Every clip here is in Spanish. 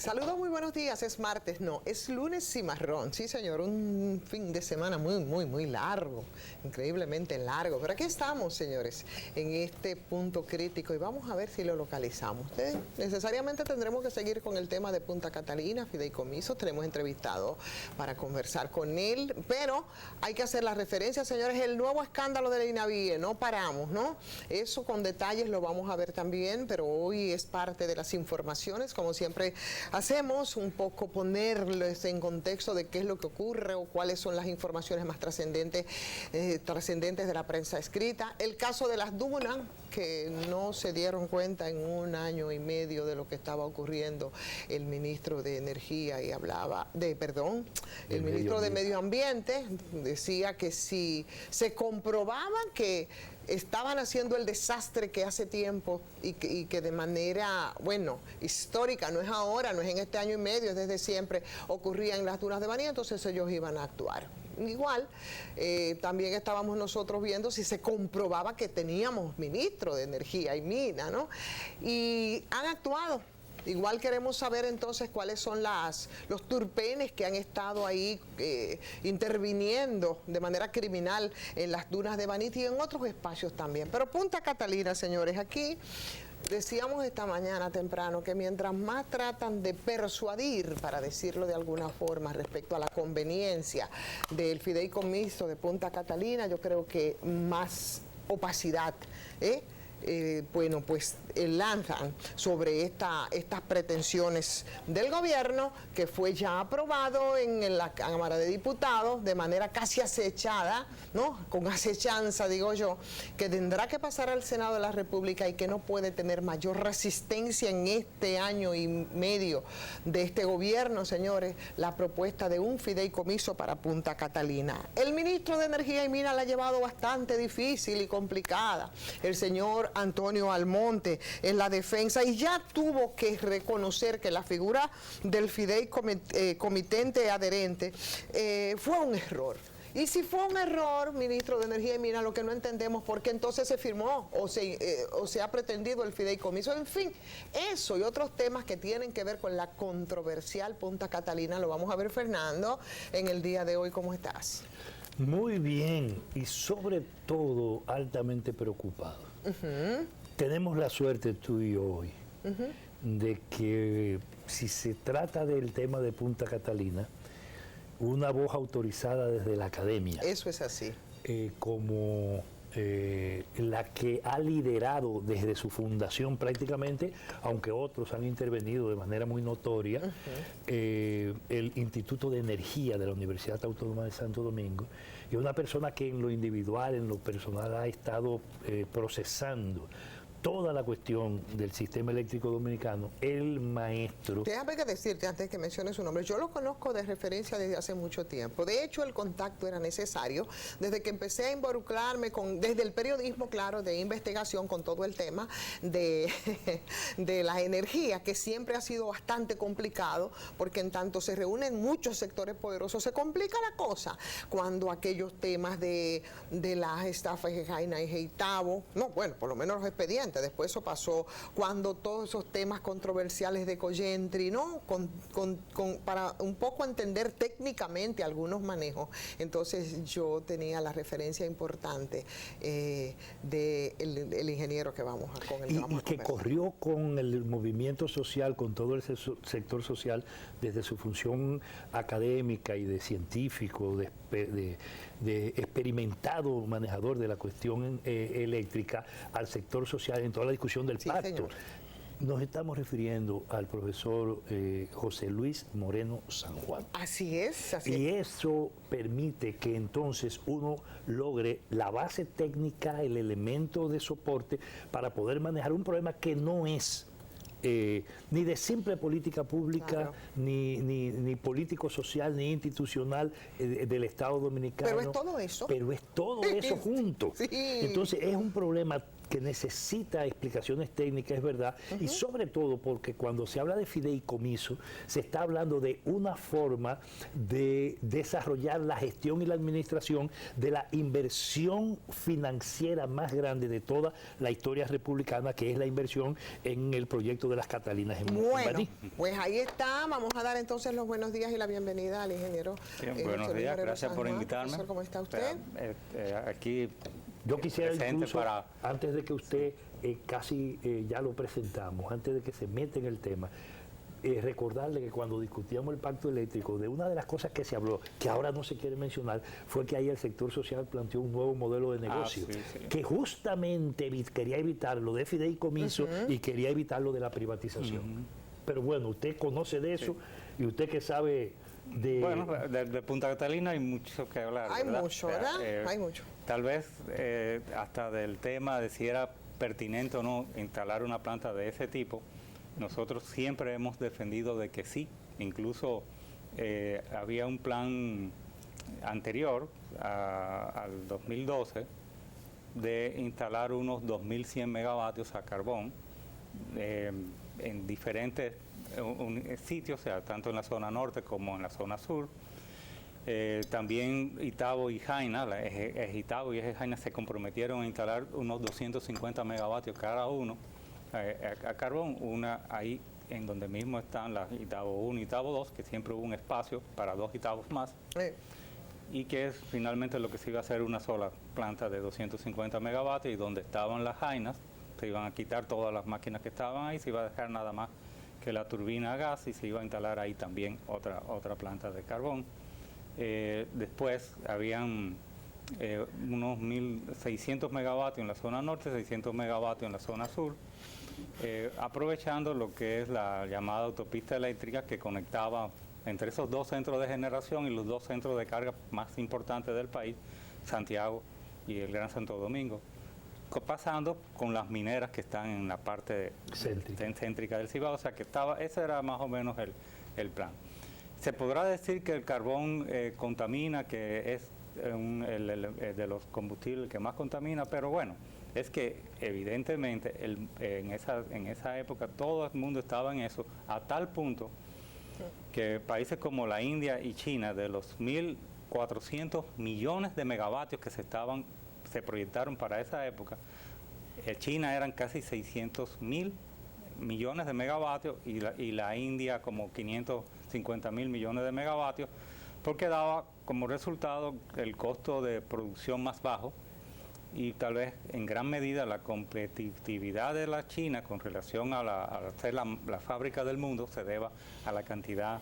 Saludos, muy buenos días. Es martes, no, es lunes cimarrón. Sí, señor, un fin de semana muy largo, increíblemente largo. Pero aquí estamos, señores, en este punto crítico y vamos a ver si lo localizamos. Necesariamente tendremos que seguir con el tema de Punta Catalina, fideicomisos. Tenemos entrevistado para conversar con él, pero hay que hacer la referencia, señores, el nuevo escándalo de la INAVIE. No paramos, ¿no? Eso con detalles lo vamos a ver también, pero hoy es parte de las informaciones, como siempre hacemos, un poco ponerles en contexto de qué es lo que ocurre o cuáles son las informaciones más trascendentes de la prensa escrita. El caso de las dunas, que no se dieron cuenta en un año y medio de lo que estaba ocurriendo. El ministro de Energía y el ministro de Medio Ambiente decía que si se comprobaban que estaban haciendo el desastre que hace tiempo y que de manera, bueno, histórica, no es ahora, no es en este año y medio, es desde siempre, ocurría en las dunas de Baní, entonces ellos iban a actuar. Igual, también estábamos nosotros viendo si se comprobaba que teníamos ministro de Energía y Mina, ¿no? Y han actuado. Igual queremos saber entonces cuáles son los turpenes que han estado ahí interviniendo de manera criminal en las dunas de Baní y en otros espacios también. Pero Punta Catalina, señores, aquí decíamos esta mañana temprano que mientras más tratan de persuadir, para decirlo de alguna forma, respecto a la conveniencia del fideicomiso de Punta Catalina, yo creo que más opacidad, bueno, pues lanzan sobre estas pretensiones del gobierno, que fue ya aprobado en la Cámara de Diputados de manera casi acechada, ¿no? Con acechanza, digo yo, que tendrá que pasar al Senado de la República y que no puede tener mayor resistencia en este año y medio de este gobierno, señores, la propuesta de un fideicomiso para Punta Catalina. El ministro de Energía y Minas la ha llevado bastante difícil y complicada. El señor Antonio Almonte en la defensa, y ya tuvo que reconocer que la figura del fideicomitente adherente fue un error. Y si fue un error, ministro de Energía y Minas, lo que no entendemos por qué entonces se firmó o se ha pretendido el fideicomiso. En fin, eso y otros temas que tienen que ver con la controversial Punta Catalina lo vamos a ver, Fernando, en el día de hoy. ¿Cómo estás? Muy bien, y sobre todo altamente preocupado. Tenemos la suerte tú y yo hoy de que si se trata del tema de Punta Catalina, una voz autorizada desde la academia. Eso es así. Como la que ha liderado desde su fundación prácticamente, aunque otros han intervenido de manera muy notoria, el Instituto de Energía de la Universidad Autónoma de Santo Domingo, y una persona que en lo individual, en lo personal, ha estado procesando toda la cuestión del sistema eléctrico dominicano, el maestro. Déjame que decirte antes que menciones su nombre, yo lo conozco de referencia desde hace mucho tiempo. De hecho, el contacto era necesario desde que empecé a involucrarme desde el periodismo, claro, de investigación con todo el tema de la energía, que siempre ha sido bastante complicado, porque en tanto se reúnen muchos sectores poderosos, se complica la cosa cuando aquellos temas de las estafas de Jaina y Geitabo, no, bueno, por lo menos los expedientes. Después eso pasó cuando todos esos temas controversiales de Collentry, ¿no? Para un poco entender técnicamente algunos manejos. Entonces yo tenía la referencia importante del ingeniero que vamos a conversar. Y que corrió con el movimiento social, con todo el sector social, desde su función académica y de científico, de experimentado manejador de la cuestión eléctrica, al sector social en toda la discusión del pacto. Señor. Nos estamos refiriendo al profesor José Luis Moreno San Juan. Así es, así y eso permite que entonces uno logre la base técnica, el elemento de soporte para poder manejar un problema que no es ni de simple política pública, claro, ni político social, ni institucional del Estado Dominicano. Pero es todo eso. Pero es todo eso junto. Sí. Entonces es un problema que necesita explicaciones técnicas, es verdad, y sobre todo porque cuando se habla de fideicomiso, se está hablando de una forma de desarrollar la gestión y la administración de la inversión financiera más grande de toda la historia republicana, que es la inversión en el proyecto de las Catalinas en Baní. Pues ahí está. Vamos a dar entonces los buenos días y la bienvenida al ingeniero. Buenos días, gracias por invitarme. Profesor, ¿cómo está usted? Aquí yo quisiera incluso, para... antes de que usted ya lo presentamos, antes de que se meta en el tema, recordarle que cuando discutíamos el pacto eléctrico, de una de las cosas que se habló, que ahora no se quiere mencionar, fue que ahí el sector social planteó un nuevo modelo de negocio, que justamente quería evitar lo de fideicomiso y quería evitar lo de la privatización. Pero bueno, usted conoce de eso y usted que sabe de... Bueno, de Punta Catalina hay mucho que hablar. Hay mucho, ¿verdad? Hay mucho. Tal vez hasta del tema de si era pertinente o no instalar una planta de ese tipo. Nosotros siempre hemos defendido de que sí. Incluso había un plan anterior al 2012 de instalar unos 2.100 megavatios a carbón en diferentes sitios, o sea, tanto en la zona norte como en la zona sur. También Itabo y Jaina, Itabo y Jaina se comprometieron a instalar unos 250 megavatios cada uno a carbón, una ahí en donde mismo están las Itabo 1 y Itabo 2, que siempre hubo un espacio para 2 Itabos más, y que es finalmente lo que se iba a hacer una sola planta de 250 megavatios, y donde estaban las Jainas se iban a quitar todas las máquinas que estaban ahí, se iba a dejar nada más que la turbina a gas y se iba a instalar ahí también otra planta de carbón. Después habían unos 1.600 megavatios en la zona norte, 600 megavatios en la zona sur, aprovechando lo que es la llamada autopista eléctrica que conectaba entre esos dos centros de generación y los dos centros de carga más importantes del país, Santiago y el Gran Santo Domingo, pasando con las mineras que están en la parte céntrica del Cibao. O sea que ese era más o menos el plan. Se podrá decir que el carbón contamina, que es de los combustibles que más contamina, pero bueno, es que evidentemente en esa época todo el mundo estaba en eso, a tal punto que países como la India y China, de los 1.400 millones de megavatios que se proyectaron para esa época, China eran casi 600.000 millones de megavatios y la India como 550.000 millones de megavatios, porque daba como resultado el costo de producción más bajo y tal vez en gran medida la competitividad de la China con relación a ser la fábrica del mundo se deba a la cantidad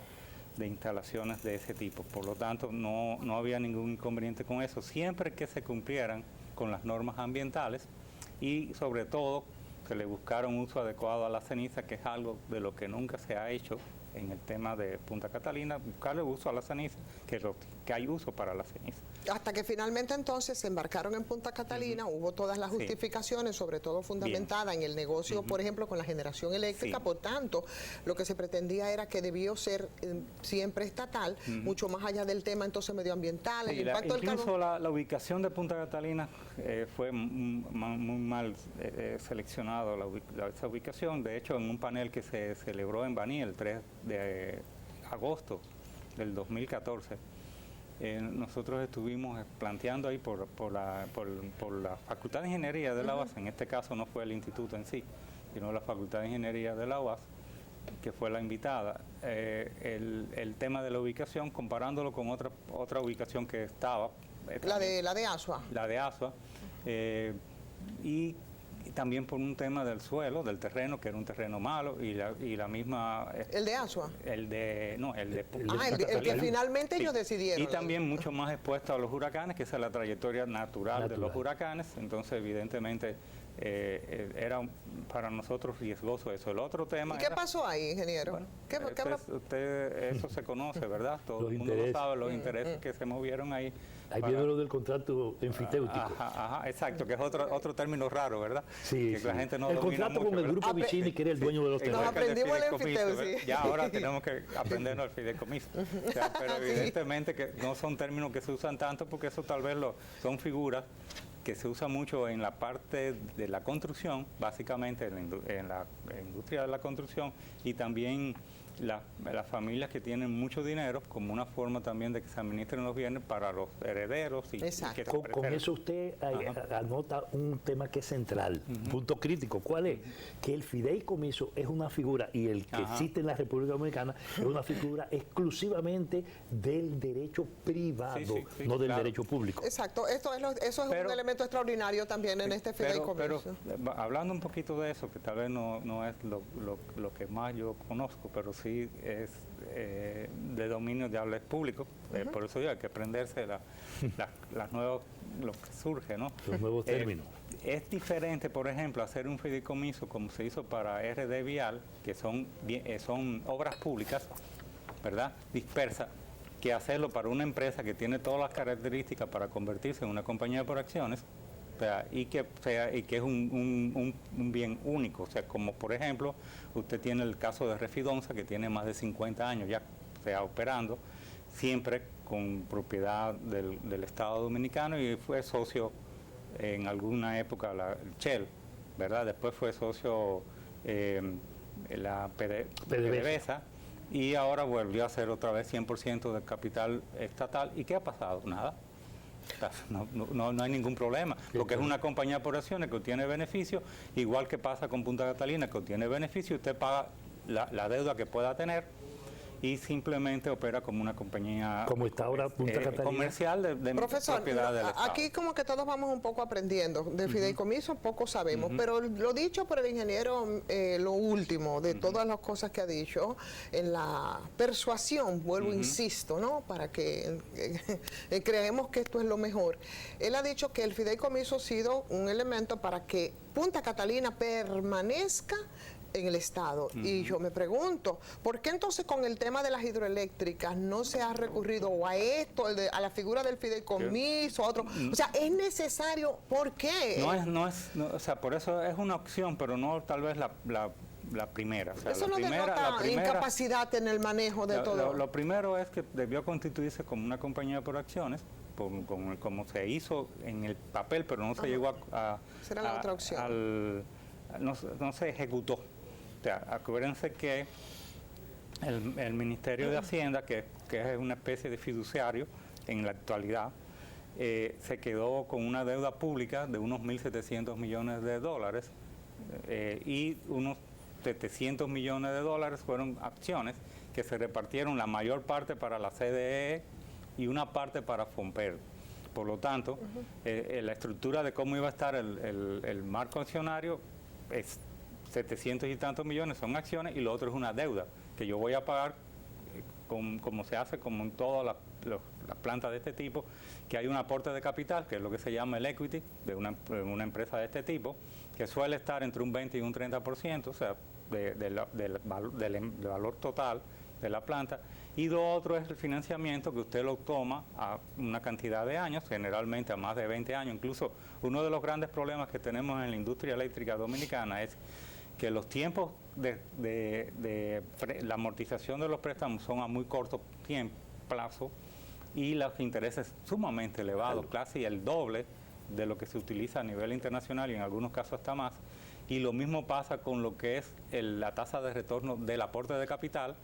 de instalaciones de ese tipo. Por lo tanto, no había ningún inconveniente con eso, siempre que se cumplieran con las normas ambientales y sobre todo se le buscara un uso adecuado a la ceniza, que es algo de lo que nunca se ha hecho en el tema de Punta Catalina, buscarle uso a la ceniza, que hay uso para la ceniza. Hasta que finalmente entonces se embarcaron en Punta Catalina, hubo todas las justificaciones, sobre todo fundamentada en el negocio, por ejemplo, con la generación eléctrica. Por tanto, lo que se pretendía era que debió ser siempre estatal, mucho más allá del tema entonces medioambiental, el impacto del carbón. Incluso la ubicación de Punta Catalina fue muy mal seleccionado esa ubicación. De hecho, en un panel que se celebró en Baní el 3 de agosto del 2014, nosotros estuvimos planteando ahí por la Facultad de Ingeniería de la UAS, en este caso no fue el instituto en sí, sino la Facultad de Ingeniería de la UAS, que fue la invitada, el tema de la ubicación, comparándolo con otra ubicación que estaba. La de Asua. La de Asua, y también por un tema del suelo, del terreno, que era un terreno malo, y la misma... ¿El de Asua? El que finalmente ellos decidieron. Y también mucho más expuesto a los huracanes, que esa es la trayectoria natural de los huracanes. Entonces, evidentemente, era para nosotros riesgoso eso. El otro tema... ¿Y qué pasó ahí, ingeniero? Bueno, eso se conoce, ¿verdad? Todo el mundo lo sabe, los intereses que se movieron ahí. Ahí viene lo del contrato enfitéptico. Exacto, que es otro término raro, ¿verdad? Sí, que la gente no el contrato mucho, con el grupo Vicini, que era el dueño de los terrenos. Nos aprendimos el enfiteusis. Ya ahora tenemos que aprendernos el fideicomiso. O sea, pero evidentemente que no son términos que se usan tanto, porque eso tal vez son figuras que se usa mucho en la parte de la construcción, básicamente en la industria de la construcción, y también las familias que tienen mucho dinero, como una forma también de que se administren los bienes para los herederos. Y que con eso usted anota un tema que es central, punto crítico. ¿Cuál es? Que el fideicomiso es una figura, y el que existe en la República Dominicana es una figura exclusivamente del derecho privado, no del derecho público. Exacto, eso es un elemento extraordinario también en este fideicomiso. Pero hablando un poquito de eso, que tal vez no es lo que más yo conozco, pero sí es de dominio de habla público, por eso hay que aprenderse las nuevas, lo que surge, ¿no? Los nuevos términos. Es diferente, por ejemplo, hacer un fideicomiso como se hizo para RD Vial, que son obras públicas, ¿verdad?, dispersas, que hacerlo para una empresa que tiene todas las características para convertirse en una compañía por acciones, o sea, y que es un bien único. O sea, como por ejemplo, usted tiene el caso de Refidonza, que tiene más de 50 años ya operando, siempre con propiedad del Estado Dominicano, y fue socio en alguna época el Shell, ¿verdad? Después fue socio la PDVSA, y ahora volvió a ser otra vez 100% de capital estatal. ¿Y qué ha pasado? Nada. No hay ningún problema, porque es una compañía por acciones que obtiene beneficios, igual que pasa con Punta Catalina, que obtiene beneficios, usted paga la deuda que pueda tener y simplemente opera como una compañía como está ahora Punta Catalina comercial de Profesor, propiedad del Estado. Aquí como que todos vamos un poco aprendiendo. De fideicomiso poco sabemos, pero lo dicho por el ingeniero, lo último de todas las cosas que ha dicho, en la persuasión, vuelvo, insisto, ¿no?, para que creemos que esto es lo mejor. Él ha dicho que el fideicomiso ha sido un elemento para que Punta Catalina permanezca en el Estado. Y yo me pregunto, ¿por qué entonces con el tema de las hidroeléctricas no se ha recurrido o a esto, a la figura del fideicomiso, a otro? O sea, ¿es necesario? ¿Por qué? O sea, por eso es una opción, pero no tal vez la primera. O sea, eso la no denota incapacidad en el manejo de todo. Lo primero es que debió constituirse como una compañía por acciones, como se hizo en el papel, pero no se llegó será la otra opción. No se ejecutó. O sea, acuérdense que el Ministerio de Hacienda, que es una especie de fiduciario en la actualidad, se quedó con una deuda pública de unos 1.700 millones de dólares, y unos 700 millones de dólares fueron acciones que se repartieron, la mayor parte para la CDE y una parte para Fomper. Por lo tanto, la estructura de cómo iba a estar el marco accionario es 700 y tantos millones son acciones, y lo otro es una deuda que yo voy a pagar, como se hace como en todas las plantas de este tipo, que hay un aporte de capital, que es lo que se llama el equity de una empresa de este tipo, que suele estar entre un 20 y un 30%, o sea, del valor total de la planta. Y lo otro es el financiamiento, que usted lo toma a una cantidad de años, generalmente a más de 20 años. Incluso uno de los grandes problemas que tenemos en la industria eléctrica dominicana es que los tiempos de la amortización de los préstamos son a muy corto plazo, y los intereses sumamente elevados, casi el doble de lo que se utiliza a nivel internacional, y en algunos casos hasta más. Y lo mismo pasa con lo que es la tasa de retorno del aporte de capital,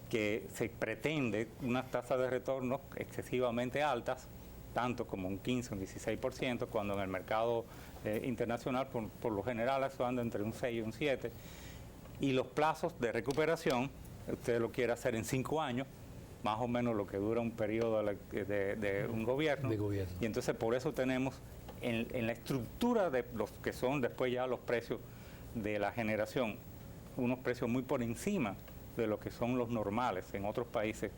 que se pretende unas tasas de retorno excesivamente altas, tanto como un 15 o un 16%, cuando en el mercado internacional por lo general eso anda entre un 6 y un 7%, y los plazos de recuperación, usted lo quiere hacer en 5 años, más o menos lo que dura un periodo de un gobierno. Y entonces por eso tenemos en la estructura de los que son después ya los precios de la generación, unos precios muy por encima de lo que son los normales en otros países.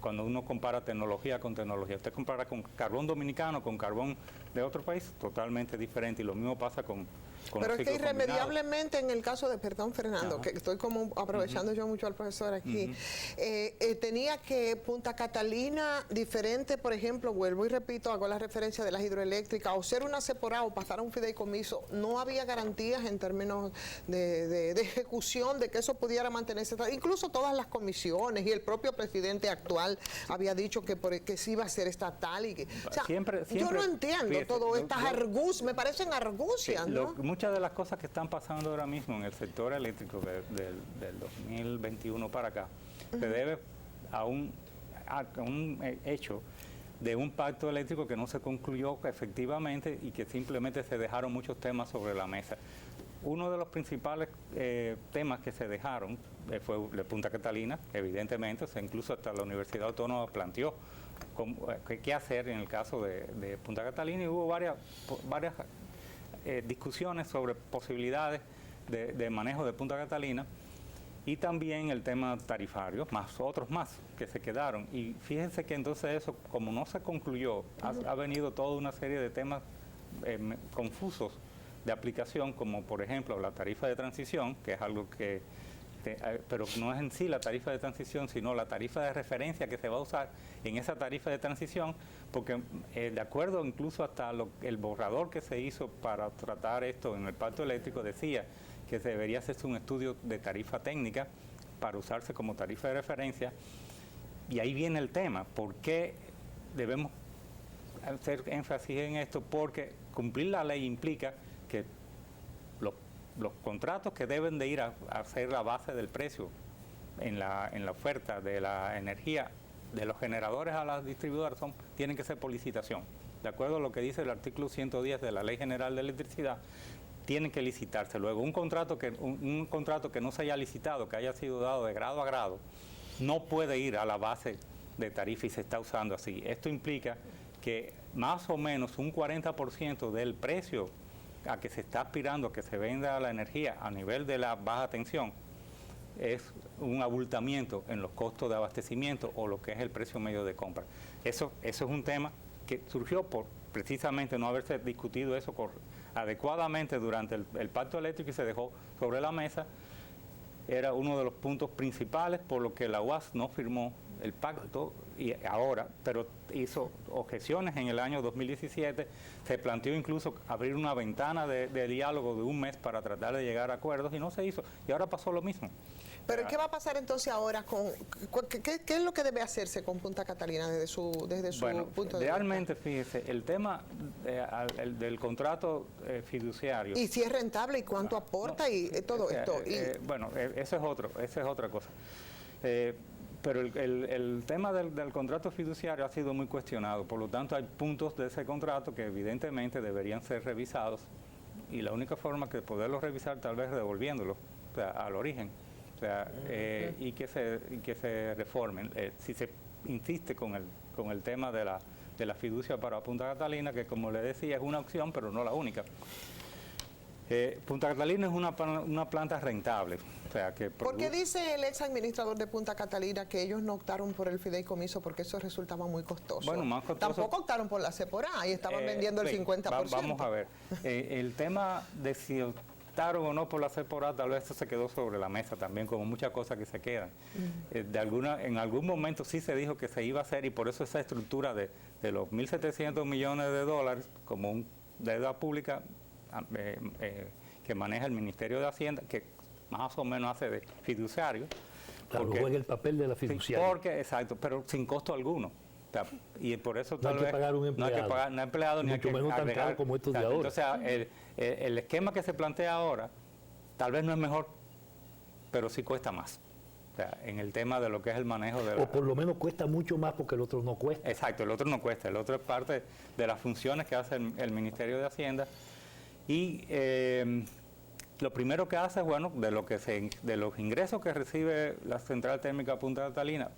Cuando uno compara tecnología con tecnología, usted compara con carbón dominicano, con carbón de otro país, totalmente diferente. Y lo mismo pasa con Pero es que ciclo combinado. irremediablemente en el caso de, perdón Fernando, que estoy como aprovechando yo mucho al profesor aquí, tenía que Punta Catalina diferente, por ejemplo, vuelvo y repito, hago la referencia de las hidroeléctricas, o ser una separada o pasar a un fideicomiso, no había garantías en términos de ejecución de que eso pudiera mantenerse, incluso todas las comisiones y el propio presidente actual había dicho que sí iba a ser estatal. Y que, o sea, siempre, yo no entiendo fíjese, todo estas argucias, me parecen argucias, ¿no? Muchas de las cosas que están pasando ahora mismo en el sector eléctrico del 2021 para acá se debe a un hecho de un pacto eléctrico que no se concluyó efectivamente y que simplemente se dejaron muchos temas sobre la mesa. Uno de los principales temas que se dejaron fue de Punta Catalina, evidentemente, o sea, incluso hasta la Universidad Autónoma planteó qué hacer en el caso de Punta Catalina, y hubo varias discusiones sobre posibilidades de manejo de Punta Catalina, y también el tema tarifario, otros más que se quedaron. Y fíjense que entonces eso, como no se concluyó, ha venido toda una serie de temas confusos de aplicación, como por ejemplo la tarifa de transición, que es algo que, pero no es en sí la tarifa de transición, sino la tarifa de referencia que se va a usar en esa tarifa de transición, porque de acuerdo incluso hasta el borrador que se hizo para tratar esto en el pacto eléctrico, decía que se debería hacerse un estudio de tarifa técnica para usarse como tarifa de referencia. Y ahí viene el tema, ¿por qué debemos hacer énfasis en esto? Porque cumplir la ley implica que los contratos que deben de ir a ser la base del precio en la oferta de la energía de los generadores a las distribuidoras tienen que ser por licitación. De acuerdo a lo que dice el artículo 110 de la Ley General de Electricidad, tienen que licitarse. Luego, un contrato que no se haya licitado, que haya sido dado de grado a grado, no puede ir a la base de tarifa y se está usando así. Esto implica que más o menos un 40% del precio a que se está aspirando que se venda la energía a nivel de la baja tensión es un abultamiento en los costos de abastecimiento o lo que es el precio medio de compra. Eso es un tema que surgió por precisamente no haberse discutido eso adecuadamente durante el pacto eléctrico y se dejó sobre la mesa. Era uno de los puntos principales por lo que la UAS no firmó el pacto y ahora, pero hizo objeciones en el año 2017, se planteó incluso abrir una ventana de diálogo de un mes para tratar de llegar a acuerdos y no se hizo, y ahora pasó lo mismo. Pero ¿qué va a pasar entonces ahora qué es lo que debe hacerse con Punta Catalina desde su punto de vista? Realmente, fíjese, el tema del contrato fiduciario. Y si es rentable y cuánto aporta y todo esto. Bueno, esa es otra cosa. Pero el tema del contrato fiduciario ha sido muy cuestionado, por lo tanto hay puntos de ese contrato que evidentemente deberían ser revisados y la única forma de poderlos revisar tal vez es devolviéndolos, o sea, al origen. O sea, y que se reformen. Si se insiste con el tema de la fiducia para Punta Catalina, que como le decía es una opción, pero no la única. Punta Catalina es una planta rentable. O sea, ¿Por qué dice el ex administrador de Punta Catalina que ellos no optaron por el fideicomiso porque eso resultaba muy costoso? Bueno, más costoso. Tampoco optaron por la Seporá y estaban vendiendo el 50%. Vamos a ver. El tema de si optaron o no por la Seporá, tal vez eso se quedó sobre la mesa también, como muchas cosas que se quedan. En algún momento sí se dijo que se iba a hacer y por eso esa estructura de los 1.700 millones de dólares como una deuda pública que maneja el Ministerio de Hacienda, que más o menos hace de fiduciario. Claro, juega el papel de la fiduciaria. Exacto, pero sin costo alguno. O sea, y por eso no hay que pagar un empleado. No hay que pagar empleado ni hay que menos tan caro como estos de ahora. Entonces, el esquema que se plantea ahora tal vez no es mejor, pero sí cuesta más. O sea, en el tema de lo que es el manejo de o por lo menos cuesta mucho más porque el otro no cuesta. Exacto, el otro no cuesta. El otro es parte de las funciones que hace el Ministerio de Hacienda. Y lo primero que hace es, bueno, de los ingresos que recibe la Central Térmica Punta Catalina,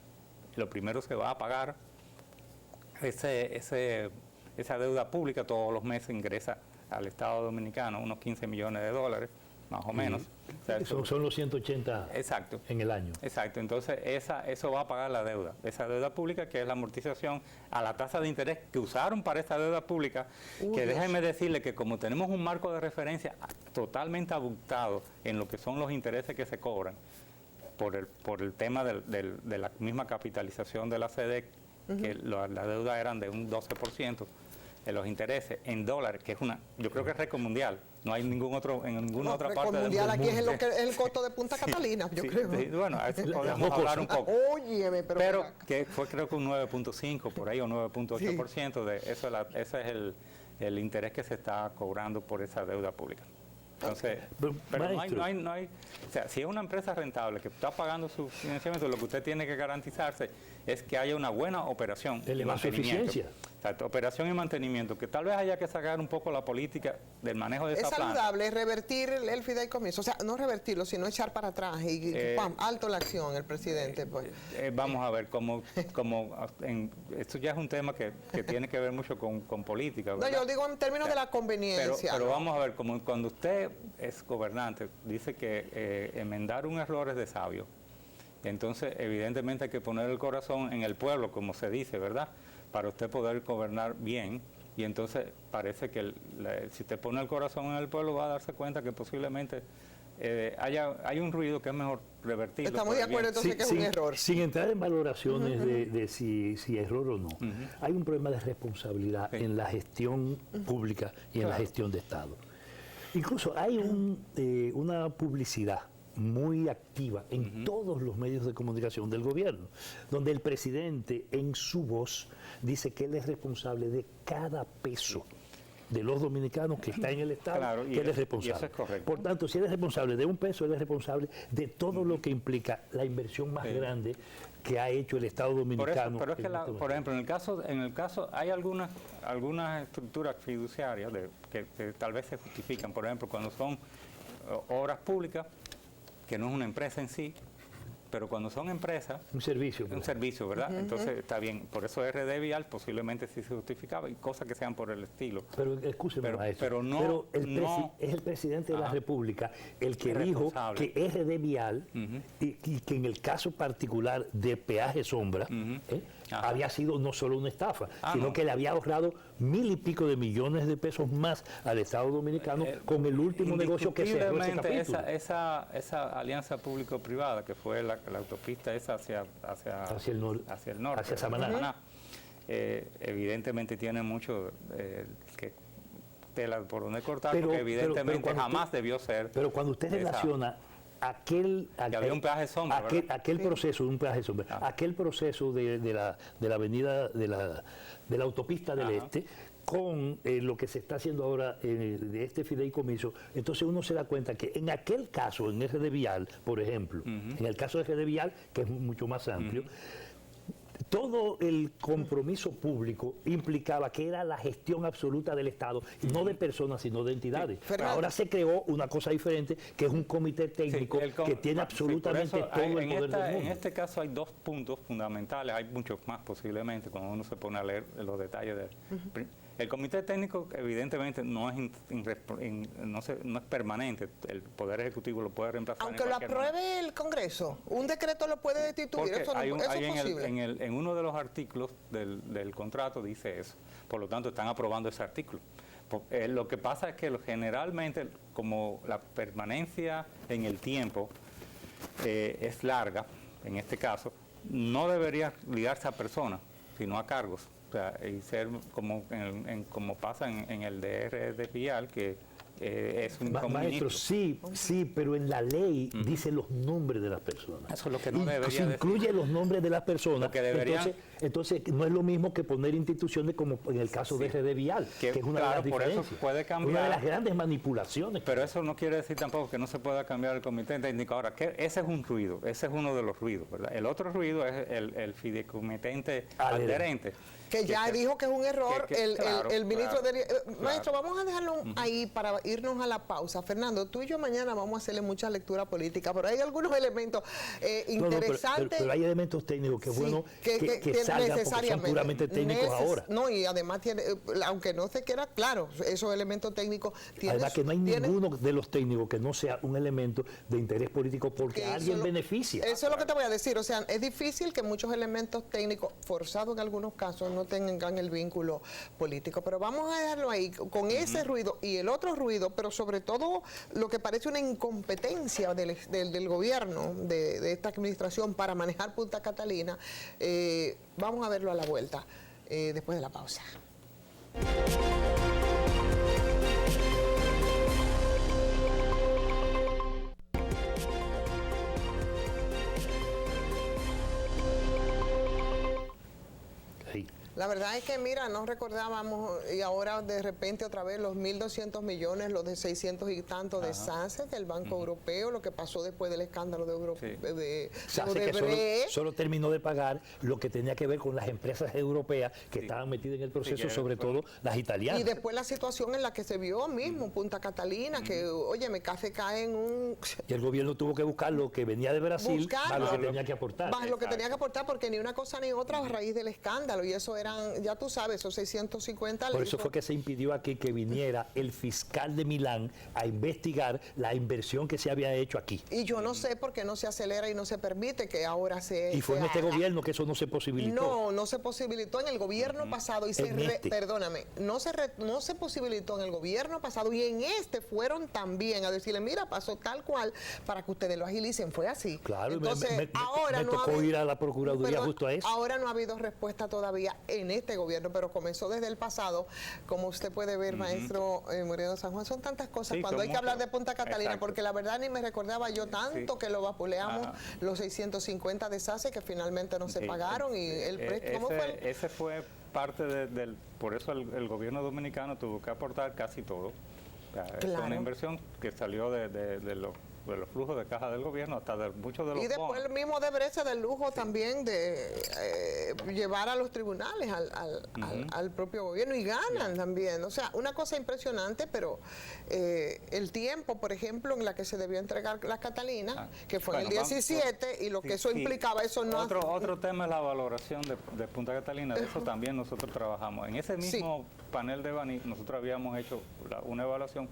lo primero se va a pagar esa deuda pública. Todos los meses ingresa al Estado Dominicano unos 15 millones de dólares, más o menos. O sea, Son los 180 exacto. en el año. Exacto, entonces eso va a pagar la deuda, esa deuda pública que es la amortización a la tasa de interés que usaron para esta deuda pública, que déjenme decirle que como tenemos un marco de referencia totalmente abultado en lo que son los intereses que se cobran por el tema de la misma capitalización de la SEDEC, que la deuda eran de un 12%, de los intereses en dólares, que es yo creo que es récord mundial. No hay ningún otro, en ninguna otra parte del mundial mundo. aquí es el costo de Punta Catalina, yo creo. Sí, bueno, a eso podemos hablar un poco. Óyeme, pero que fue creo que un 9.5 por ahí o 9.8% de eso, ese es el interés que se está cobrando por esa deuda pública. Entonces, pero no hay, o sea, si es una empresa rentable que está pagando su financiamiento, lo que usted tiene que garantizarse es que haya una buena operación y mantenimiento. Exacto, operación y mantenimiento, que tal vez haya que sacar un poco la política del manejo de esa planta. Es saludable revertir el fideicomiso, o sea, no revertirlo, sino echar para atrás y ¡pam! Alto la acción, el presidente. Pues. Vamos a ver, esto ya es un tema que tiene que ver mucho con política, ¿verdad? No, yo digo en términos de la conveniencia. Pero vamos a ver, como cuando usted es gobernante, dice que enmendar un error es de sabio. Entonces, evidentemente hay que poner el corazón en el pueblo, como se dice, ¿verdad? Para usted poder gobernar bien. Y entonces parece que si usted pone el corazón en el pueblo, va a darse cuenta que posiblemente hay un ruido que es mejor revertirlo. Estamos de acuerdo entonces que es un error. Sin entrar en valoraciones de si error o no, hay un problema de responsabilidad en la gestión pública y en la gestión de Estado. Incluso hay una publicidad muy activa en todos los medios de comunicación del gobierno, donde el presidente en su voz dice que él es responsable de cada peso de los dominicanos que está en el Estado, claro, que él es responsable. Y eso es correcto. Por tanto, si él es responsable de un peso, él es responsable de todo lo que implica la inversión más grande que ha hecho el Estado dominicano. Pero es que, por ejemplo, en el caso hay algunas estructuras fiduciarias que tal vez se justifican, por ejemplo, cuando son obras públicas, que no es una empresa en sí, pero cuando son empresas... Un servicio. Un servicio, ¿verdad? Entonces está bien. Por eso RD Vial posiblemente sí se justificaba y cosas que sean por el estilo. Pero escúcheme, maestro. Pero es el presidente de la República el que dijo que RD Vial y que en el caso particular de Peaje Sombra había sido no solo una estafa, sino que le había ahorrado 1.000 y pico de millones de pesos más al Estado dominicano con el último negocio que cerró ese capítulo. Esa alianza público-privada que fue la autopista esa hacia el norte, hacia Samaná. Evidentemente tiene mucho tela por donde cortar, porque evidentemente jamás debió ser. Pero cuando usted relaciona aquel proceso de un peaje sombra, aquel proceso de la avenida de la autopista del Este, con lo que se está haciendo ahora de este fideicomiso, entonces uno se da cuenta que en aquel caso, en RD Vial, por ejemplo, en el caso de RD Vial, que es mucho más amplio, todo el compromiso público implicaba que era la gestión absoluta del Estado, no de personas, sino de entidades. Ahora se creó una cosa diferente, que es un comité técnico que tiene absolutamente todo el poder del mundo. En este caso hay dos puntos fundamentales, hay muchos más posiblemente, cuando uno se pone a leer los detalles de... El comité técnico evidentemente no es permanente, el Poder Ejecutivo lo puede reemplazar. Aunque lo apruebe el Congreso, un decreto lo puede destituir, eso es posible. En uno de los artículos del contrato dice eso, por lo tanto están aprobando ese artículo. Lo que pasa es que generalmente, como la permanencia en el tiempo es larga, en este caso, no debería ligarse a personas, sino a cargos. O sea, y ser como pasa en el DR de Vial, que es un maestro, sí, pero en la ley dice los nombres de las personas. Eso es lo que no debería decir. Incluye los nombres de las personas. Entonces no es lo mismo que poner instituciones como en el caso de RD Vial, que es una de las diferencias. Eso puede cambiar. Una de las grandes manipulaciones. Pero eso no quiere decir tampoco que no se pueda cambiar el comité técnico. Ahora, ese es un ruido, ese es uno de los ruidos, ¿verdad? El otro ruido es el fideicomitente adherente. Que ya dijo que es un error el ministro del... Maestro, vamos a dejarlo ahí para irnos a la pausa, Fernando, tú y yo mañana vamos a hacerle mucha lectura política, pero hay algunos elementos interesantes. Pero hay elementos técnicos que es sí, bueno que salgan porque son puramente técnicos ahora. No, y además tiene, aunque no se quiera, claro, esos elementos técnicos tienen. Además que no hay ninguno de los técnicos que no sea un elemento de interés político porque a alguien beneficia. Eso es lo que te voy a decir, o sea, es difícil que muchos elementos técnicos, forzados en algunos casos, no tengan el vínculo político, pero vamos a dejarlo ahí, con ese ruido y el otro ruido, pero sobre todo lo que parece una incompetencia del gobierno, de esta administración para manejar Punta Catalina, vamos a verlo a la vuelta, después de la pausa. La verdad es que, mira, no recordábamos, y ahora de repente otra vez los 1.200 millones, los de 600 y tantos de SACE, del Banco Europeo, lo que pasó después del escándalo de SACE, que solo terminó de pagar lo que tenía que ver con las empresas europeas que estaban metidas en el proceso, sobre todo las italianas. Y después la situación en la que se vio mismo, Punta Catalina, que, oye, me casi cae en un... Y el gobierno tuvo que buscar lo que venía de Brasil, más lo que tenía que aportar. Más lo que tenía que aportar, porque ni una cosa ni otra a raíz del escándalo, y eso eran, ya tú sabes, esos 650 Por eso fue que se impidió aquí que viniera el fiscal de Milán a investigar la inversión que se había hecho aquí. Y yo no sé por qué no se acelera y no se permite que ahora se... Y fue en este gobierno que eso no se posibilitó. No se posibilitó en el gobierno pasado y perdóname, no se posibilitó en el gobierno pasado y en este fueron también a decirle, mira, pasó tal cual para que ustedes lo agilicen, fue así. Claro, entonces ahora me tocó ir a la Procuraduría justo a eso. Ahora no ha habido respuesta todavía en este gobierno, pero comenzó desde el pasado, como usted puede ver, maestro Moreno San Juan, son tantas cosas cuando hay que hablar de Punta Catalina, porque la verdad ni me recordaba yo tanto que lo vapuleamos, los 650 de SACE que finalmente no se pagaron y el préstamo fue... Ese fue parte por eso el gobierno dominicano tuvo que aportar casi todo. Es una inversión que salió de los flujos de caja del gobierno hasta de muchos de los y después bonos. El mismo Odebrecht del lujo también de llevar a los tribunales al propio gobierno y ganan también, o sea, una cosa impresionante, pero el tiempo, por ejemplo, en la que se debió entregar la Catalina, que fue en el 17, y lo que eso implicaba, eso no... Otro tema es la valoración de Punta Catalina, de eso también nosotros trabajamos. En ese mismo panel de Baní, nosotros habíamos hecho una evaluación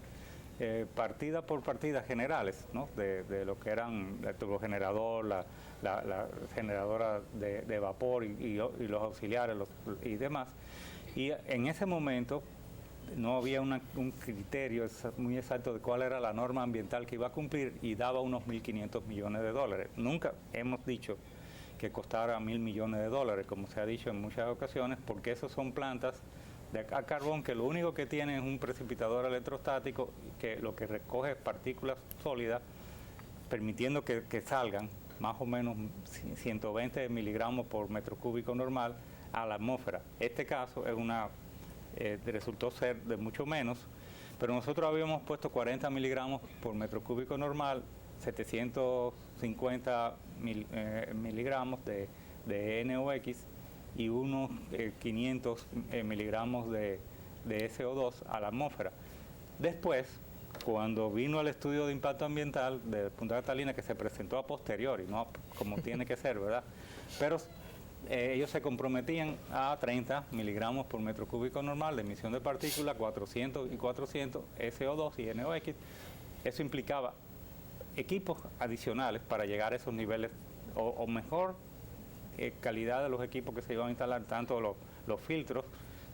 partida por partida generales, ¿no? de lo que eran el turbogenerador, la generadora de vapor y los auxiliares y demás. Y en ese momento no había un criterio muy exacto de cuál era la norma ambiental que iba a cumplir y daba unos 1.500 millones de dólares. Nunca hemos dicho que costara 1.000 millones de dólares, como se ha dicho en muchas ocasiones, porque esos son plantas a carbón que lo único que tiene es un precipitador electrostático que lo que recoge es partículas sólidas, permitiendo que salgan más o menos 120 miligramos por metro cúbico normal a la atmósfera. Este caso es resultó ser de mucho menos, pero nosotros habíamos puesto 40 miligramos por metro cúbico normal, 750 miligramos de NOx y unos 500 miligramos de SO2 a la atmósfera. Después, cuando vino el estudio de impacto ambiental de Punta Catalina, que se presentó a posteriori, no como tiene que ser, ¿verdad? Pero ellos se comprometían a 30 miligramos por metro cúbico normal de emisión de partículas, 400 y 400 SO2 y NOx. Eso implicaba equipos adicionales para llegar a esos niveles, o mejor calidad de los equipos que se iban a instalar, tanto los filtros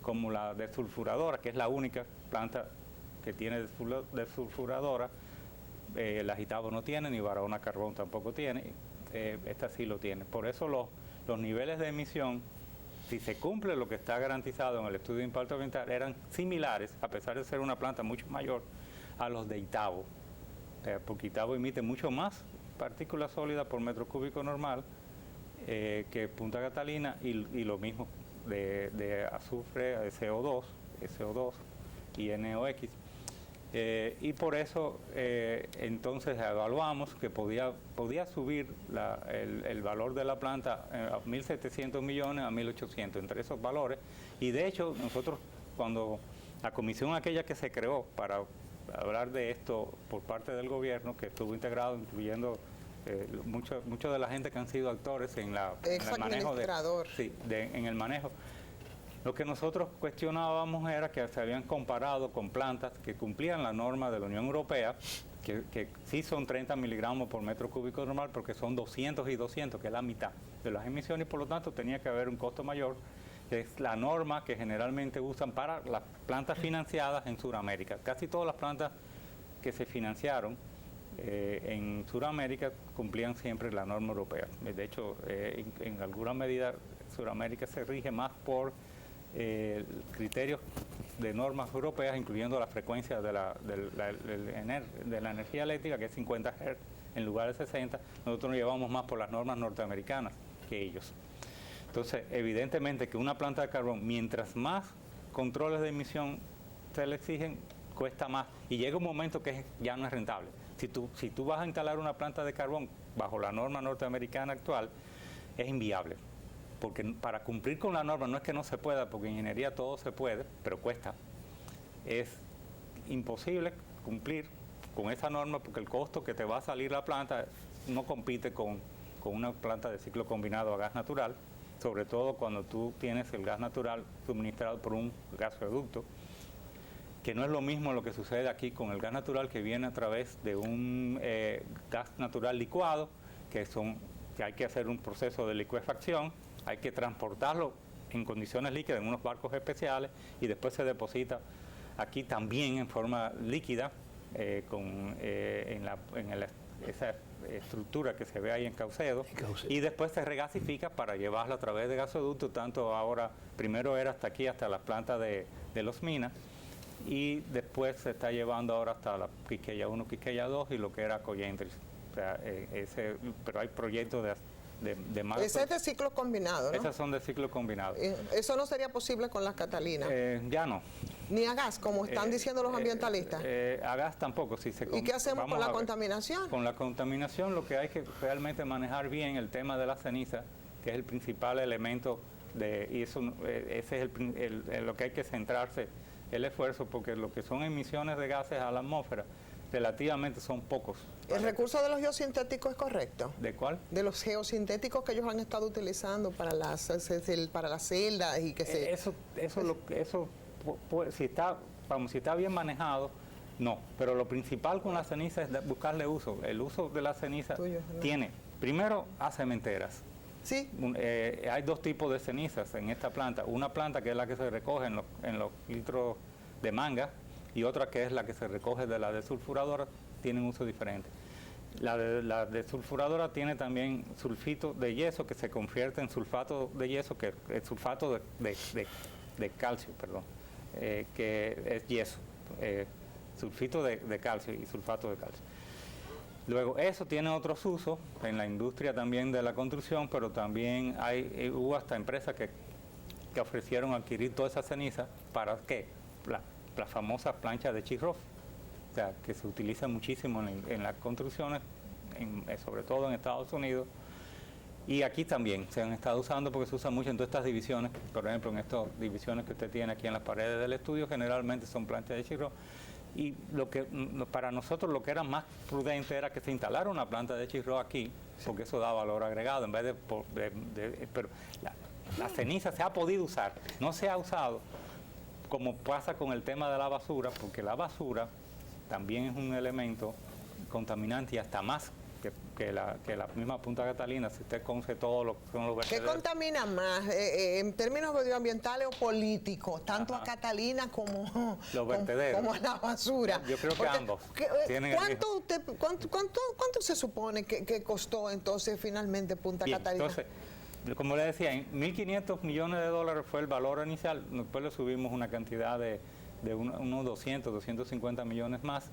como la desulfuradora, que es la única planta que tiene desulfuradora. La Gitabo no tiene, ni Barahona Carbón tampoco tiene, esta sí lo tiene. Por eso los niveles de emisión, si se cumple lo que está garantizado en el estudio de impacto ambiental, eran similares, a pesar de ser una planta mucho mayor, a los de Itabo, porque Itabo emite mucho más partículas sólidas por metro cúbico normal que Punta Catalina, y lo mismo de azufre, CO2 y NOx. Y por eso entonces evaluamos que podía subir el valor de la planta a 1.700 millones a 1.800, entre esos valores. Y de hecho nosotros, cuando la comisión aquella que se creó para hablar de esto por parte del gobierno, que estuvo integrado, incluyendo mucho de la gente que han sido actores en el manejo en el manejo. Lo que nosotros cuestionábamos era que se habían comparado con plantas que cumplían la norma de la Unión Europea, que sí son 30 miligramos por metro cúbico normal, porque son 200 y 200, que es la mitad de las emisiones, y por lo tanto tenía que haber un costo mayor, que es la norma que generalmente usan para las plantas financiadas en Sudamérica. Casi todas las plantas que se financiaron en Sudamérica cumplían siempre la norma europea. De hecho, en alguna medida Sudamérica se rige más por criterios de normas europeas, incluyendo la frecuencia de la energía eléctrica, que es 50 Hz en lugar de 60. Nosotros nos llevamos más por las normas norteamericanas que ellos. Entonces, evidentemente que una planta de carbón, mientras más controles de emisión se le exigen, cuesta más, y llega un momento que ya no es rentable. Si tú vas a instalar una planta de carbón bajo la norma norteamericana actual, es inviable. Porque para cumplir con la norma no es que no se pueda, porque en ingeniería todo se puede, pero cuesta. Es imposible cumplir con esa norma porque el costo que te va a salir la planta no compite con una planta de ciclo combinado a gas natural, sobre todo cuando tú tienes el gas natural suministrado por un gasoducto, que no es lo mismo lo que sucede aquí con el gas natural que viene a través de un gas natural licuado, que hay que hacer un proceso de licuefacción. Hay que transportarlo en condiciones líquidas en unos barcos especiales y después se deposita aquí también en forma líquida esa estructura que se ve ahí en Caucedo, y después se regasifica para llevarlo a través de gasoducto, tanto ahora, primero era hasta aquí, hasta las plantas de Los Minas, y después se está llevando ahora hasta la Quisqueya 1, Quisqueya 2 y lo que era Coyentris. O sea, pero hay proyectos de más. Ese es de ciclo combinado, ¿no? Esas son de ciclo combinado. ¿Eso no sería posible con las Catalinas? Ya no. Ni a gas, como están diciendo los ambientalistas. A gas tampoco. ¿Y qué hacemos con la contaminación? Con la contaminación lo que hay que realmente manejar bien el tema de la ceniza, que es el principal elemento y ese es lo que hay que centrarse el esfuerzo, porque lo que son emisiones de gases a la atmósfera relativamente son pocos. ¿El recurso de los geosintéticos es correcto? ¿De cuál? De los geosintéticos que ellos han estado utilizando para las celdas y que se... Si está bien manejado, no. Pero lo principal con la ceniza es buscarle uso. El uso de la ceniza tiene, primero, a cementeras. Sí. Hay dos tipos de cenizas en esta planta. Una planta que es la que se recoge en los litros de manga, y otra que es la que se recoge de la desulfuradora, tienen uso diferente. La desulfuradora tiene también sulfito de yeso que se convierte en sulfato de yeso, que es sulfato de calcio, perdón, que es yeso, sulfito de calcio y sulfato de calcio. Luego, eso tiene otros usos en la industria también de la construcción, pero también hubo hasta empresas que ofrecieron adquirir toda esa ceniza para ¿qué? Las famosas planchas de Chirrof, o sea, que se utilizan muchísimo en las construcciones, sobre todo en Estados Unidos, y aquí también se han estado usando porque se usa mucho en todas estas divisiones. Por ejemplo, en estas divisiones que usted tiene aquí en las paredes del estudio, generalmente son planchas de Chirrof, y para nosotros lo que era más prudente era que se instalara una planta de Chirrof aquí, porque eso da valor agregado, en vez pero la ceniza se ha podido usar, no se ha usado, como pasa con el tema de la basura, porque la basura también es un elemento contaminante y hasta más que la misma Punta Catalina, si usted conoce todo lo que son los vertederos. ¿Qué contamina más en términos medioambientales o políticos, tanto a Catalina como los vertederos, como a la basura? Yo creo que ambos. ¿Cuánto se supone que costó entonces finalmente Punta Catalina? Entonces, como le decía, en 1.500 millones de dólares fue el valor inicial, después le subimos una cantidad de unos 250 millones más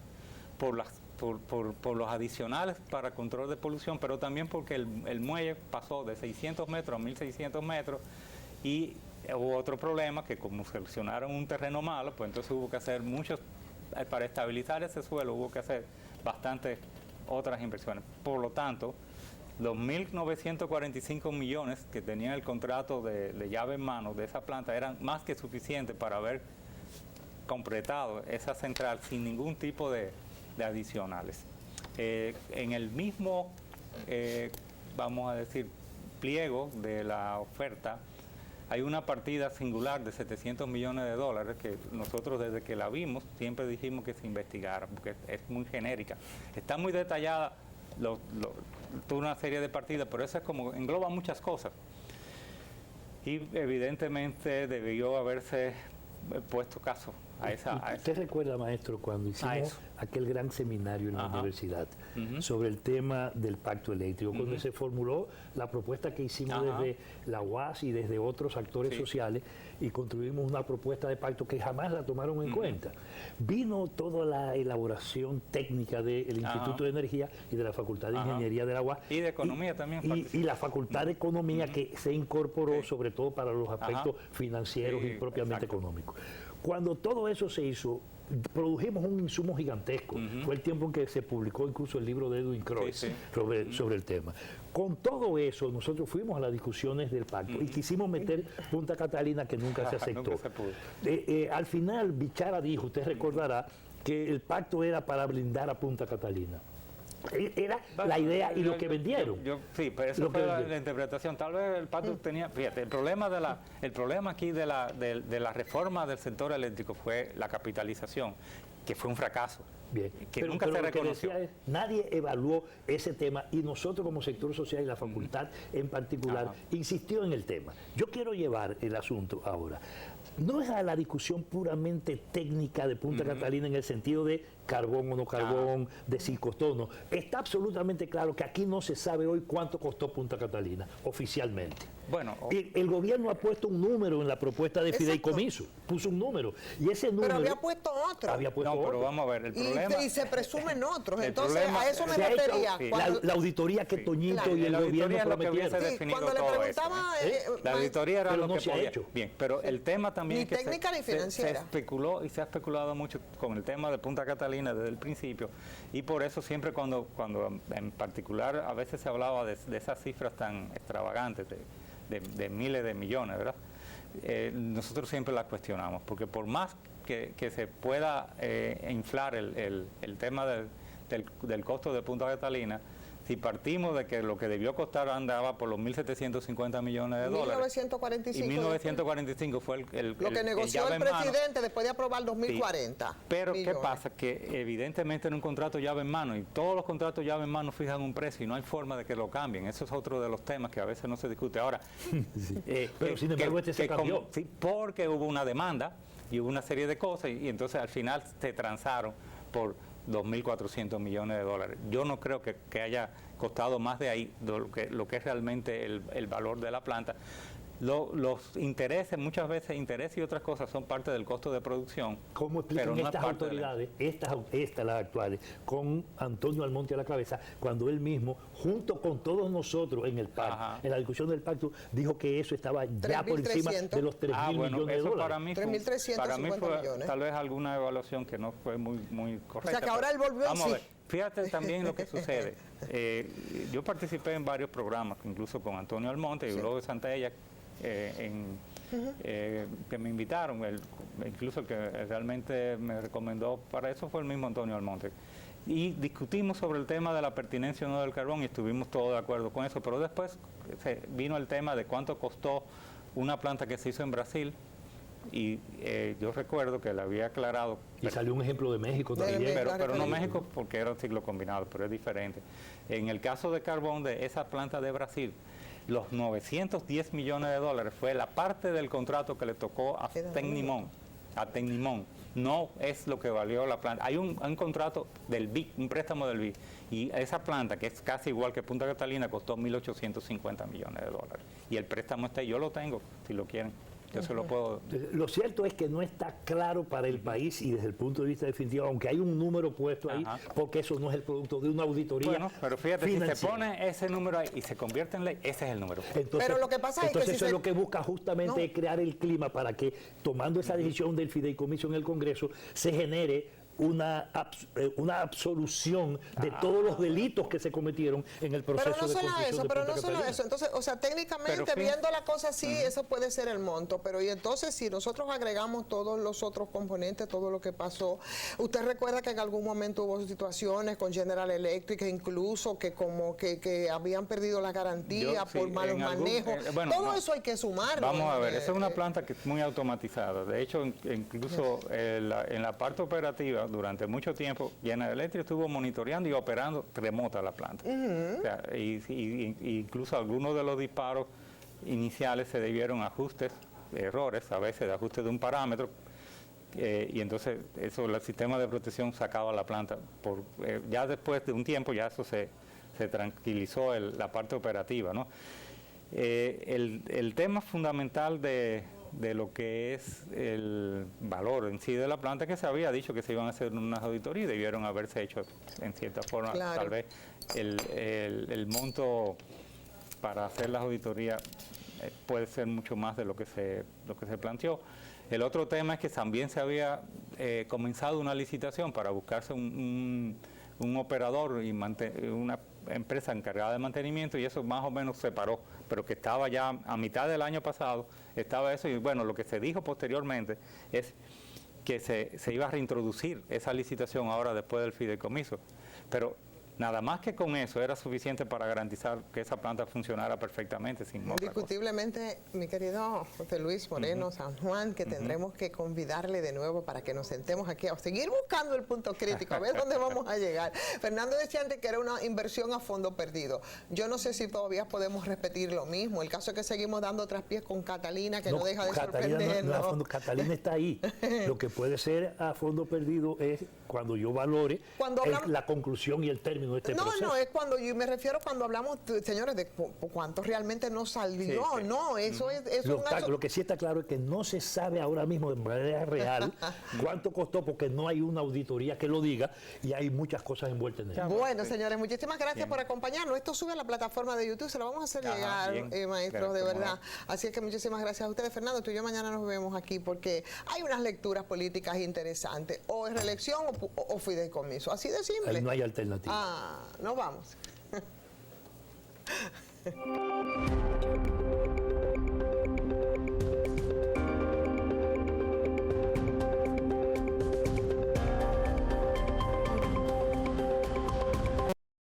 por los adicionales para control de polución, pero también porque el muelle pasó de 600 metros a 1.600 metros y hubo otro problema, que como seleccionaron un terreno malo, pues entonces hubo que hacer para estabilizar ese suelo hubo que hacer bastantes otras inversiones. Por lo tanto, los 1.945 millones que tenía el contrato de llave en mano de esa planta eran más que suficientes para haber completado esa central sin ningún tipo de adicionales. En el mismo, vamos a decir, pliego de la oferta, hay una partida singular de 700 millones de dólares que nosotros desde que la vimos siempre dijimos que se investigara, porque es muy genérica. Está muy detallada toda una serie de partidas, pero eso es como engloba muchas cosas. Y evidentemente debió haberse puesto caso a esa. ¿Usted recuerda, maestro, cuando hicimos aquel gran seminario en la universidad sobre el tema del pacto eléctrico, cuando se formuló la propuesta que hicimos desde la UAS y desde otros actores sociales, y construimos una propuesta de pacto que jamás la tomaron en cuenta? Vino toda la elaboración técnica del Instituto de Energía y de la Facultad de Ingeniería de la UAS. Y de Economía también. Y la Facultad de Economía que se incorporó sobre todo para los aspectos financieros y propiamente económicos. Cuando todo eso se hizo, produjimos un insumo gigantesco. Fue el tiempo en que se publicó incluso el libro de Edwin Croix sobre el tema. Con todo eso, nosotros fuimos a las discusiones del pacto y quisimos meter Punta Catalina, que nunca se aceptó. Nunca se pudo. Al final, Bichara dijo, usted recordará, que el pacto era para blindar a Punta Catalina. Era la idea y lo que vendieron. Sí, pero eso fue la interpretación. Tal vez el pacto tenía... Fíjate, el problema aquí de la reforma del sector eléctrico fue la capitalización, que fue un fracaso. Bien, que nunca se reconoció. Nadie evaluó ese tema y nosotros como sector social y la facultad en particular insistió en el tema. Yo quiero llevar el asunto ahora. No es a la discusión puramente técnica de Punta Catalina en el sentido de carbón o no carbón, de si costó o no. Está absolutamente claro que aquí no se sabe hoy cuánto costó Punta Catalina oficialmente. Bueno, el gobierno ha puesto un número en la propuesta de fideicomiso, puso un número, y ese número... Pero había puesto otro. Pero vamos a ver, el problema... Y se presumen otros, entonces problema, a eso me refería. La auditoría que Toñito y el gobierno prometieron. Cuando le preguntaba... La auditoría era lo que se ha podía. hecho. Bien, pero el tema también... Ni técnica ni financiera. Se especuló y se ha especulado mucho con el tema de Punta Catalina desde el principio, y por eso siempre cuando en particular a veces se hablaba de esas cifras tan extravagantes de miles de millones, ¿verdad? Nosotros siempre las cuestionamos, porque por más que se pueda inflar el tema del costo de Punta Catalina, si partimos de que lo que debió costar andaba por los 1.750 millones de dólares. 1945. Y 1945 fue lo que negoció el presidente después de aprobar el 2040. Sí. Pero ¿qué pasa? Que evidentemente en un contrato llave en mano, y todos los contratos llave en mano fijan un precio y no hay forma de que lo cambien. Eso es otro de los temas que a veces no se discute. Ahora, pero sin embargo se cambió. Sí, porque hubo una demanda y hubo una serie de cosas y entonces al final se transaron por 2.400 millones de dólares. Yo no creo que haya costado más de ahí lo que es realmente el valor de la planta. Los intereses, muchas veces intereses y otras cosas son parte del costo de producción. ¿Cómo explican estas autoridades, estas las actuales, con Antonio Almonte a la cabeza, cuando él mismo, junto con todos nosotros en el pacto, en la discusión del pacto, dijo que eso estaba ya por encima de los 3.000 millones de dólares? Para mí fue tal vez alguna evaluación que no fue muy correcta. O sea que ahora él volvió a ver, fíjate también lo que sucede. Yo participé en varios programas, incluso con Antonio Almonte y luego de Santella, que me invitaron, incluso el que realmente me recomendó para eso fue el mismo Antonio Almonte. Y discutimos sobre el tema de la pertinencia o no del carbón y estuvimos todos de acuerdo con eso, pero después vino el tema de cuánto costó una planta que se hizo en Brasil. Y yo recuerdo que le había aclarado. Y salió un ejemplo de México también. Pero no México porque era un ciclo combinado, pero es diferente. En el caso de carbón de esa planta de Brasil, los 910 millones de dólares fue la parte del contrato que le tocó a Tecnimont. No es lo que valió la planta. Hay un contrato del BIC, un préstamo del BIC, y esa planta, que es casi igual que Punta Catalina, costó 1.850 millones de dólares. Y el préstamo está ahí, yo lo tengo, si lo quieren. Yo se lo puedo... Lo cierto es que no está claro para el país y desde el punto de vista definitivo, aunque hay un número puesto ahí, porque eso no es el producto de una auditoría. Bueno, pero fíjate, financiera. Si se pone ese número ahí y se convierte en ley, ese es el número. Entonces, pero lo que pasa es que eso es lo que busca justamente crear el clima para que, tomando esa decisión del fideicomiso en el Congreso, se genere una absolución de todos los delitos que se cometieron en el proceso pero no de solo construcción eso, de pero Punta no solo Catalina. eso. Entonces, o sea, técnicamente, viendo la cosa así, eso puede ser el monto. Pero y entonces, si nosotros agregamos todos los otros componentes, todo lo que pasó, usted recuerda que en algún momento hubo situaciones con General Electric, incluso que como que habían perdido la garantía por malos manejos. Todo eso hay que sumarlo. Vamos a ver, esa es una planta que es muy automatizada. De hecho, incluso en la parte operativa, durante mucho tiempo, General Electric estuvo monitoreando y operando remota la planta. O sea, incluso algunos de los disparos iniciales se debieron a ajustes, errores, a veces de ajustes de un parámetro, y entonces el sistema de protección sacaba la planta. Ya después de un tiempo ya eso se tranquilizó la parte operativa, ¿no? El tema fundamental de lo que es el valor en sí de la planta, que se había dicho que se iban a hacer unas auditorías y debieron haberse hecho en cierta forma. Claro. Tal vez el monto para hacer las auditorías puede ser mucho más de lo que se planteó. El otro tema es que también se había comenzado una licitación para buscarse un operador y una empresa encargada de mantenimiento, y eso más o menos se paró, pero que estaba ya a mitad del año pasado, estaba eso, y bueno, lo que se dijo posteriormente es que se iba a reintroducir esa licitación ahora después del fideicomiso, pero nada más que con eso era suficiente para garantizar que esa planta funcionara perfectamente sin otra cosa. Indiscutiblemente, mi querido José Luis Moreno San Juan, que tendremos que convidarle de nuevo para que nos sentemos aquí a seguir buscando el punto crítico, a ver dónde vamos a llegar. Fernando decía antes que era una inversión a fondo perdido. Yo no sé si todavía podemos repetir lo mismo. El caso es que seguimos dando traspiés con Catalina, que no deja de sorprendernos. Catalina está ahí. Lo que puede ser a fondo perdido es cuando yo valore la conclusión y el término de este proceso. No, es cuando yo me refiero cuando hablamos, señores, de cuánto realmente nos salió. Sí. No, eso es lo que sí está claro es que no se sabe ahora mismo de manera real cuánto costó, porque no hay una auditoría que lo diga y hay muchas cosas envueltas en eso. Bueno, señores, muchísimas gracias por acompañarnos. Esto sube a la plataforma de YouTube, se lo vamos a hacer llegar, maestros, de verdad. Así es que muchísimas gracias a ustedes. Fernando, tú y yo mañana nos vemos aquí porque hay unas lecturas políticas interesantes. O es reelección o fideicomiso. Así de simple. Ahí no hay alternativa. Nos vamos.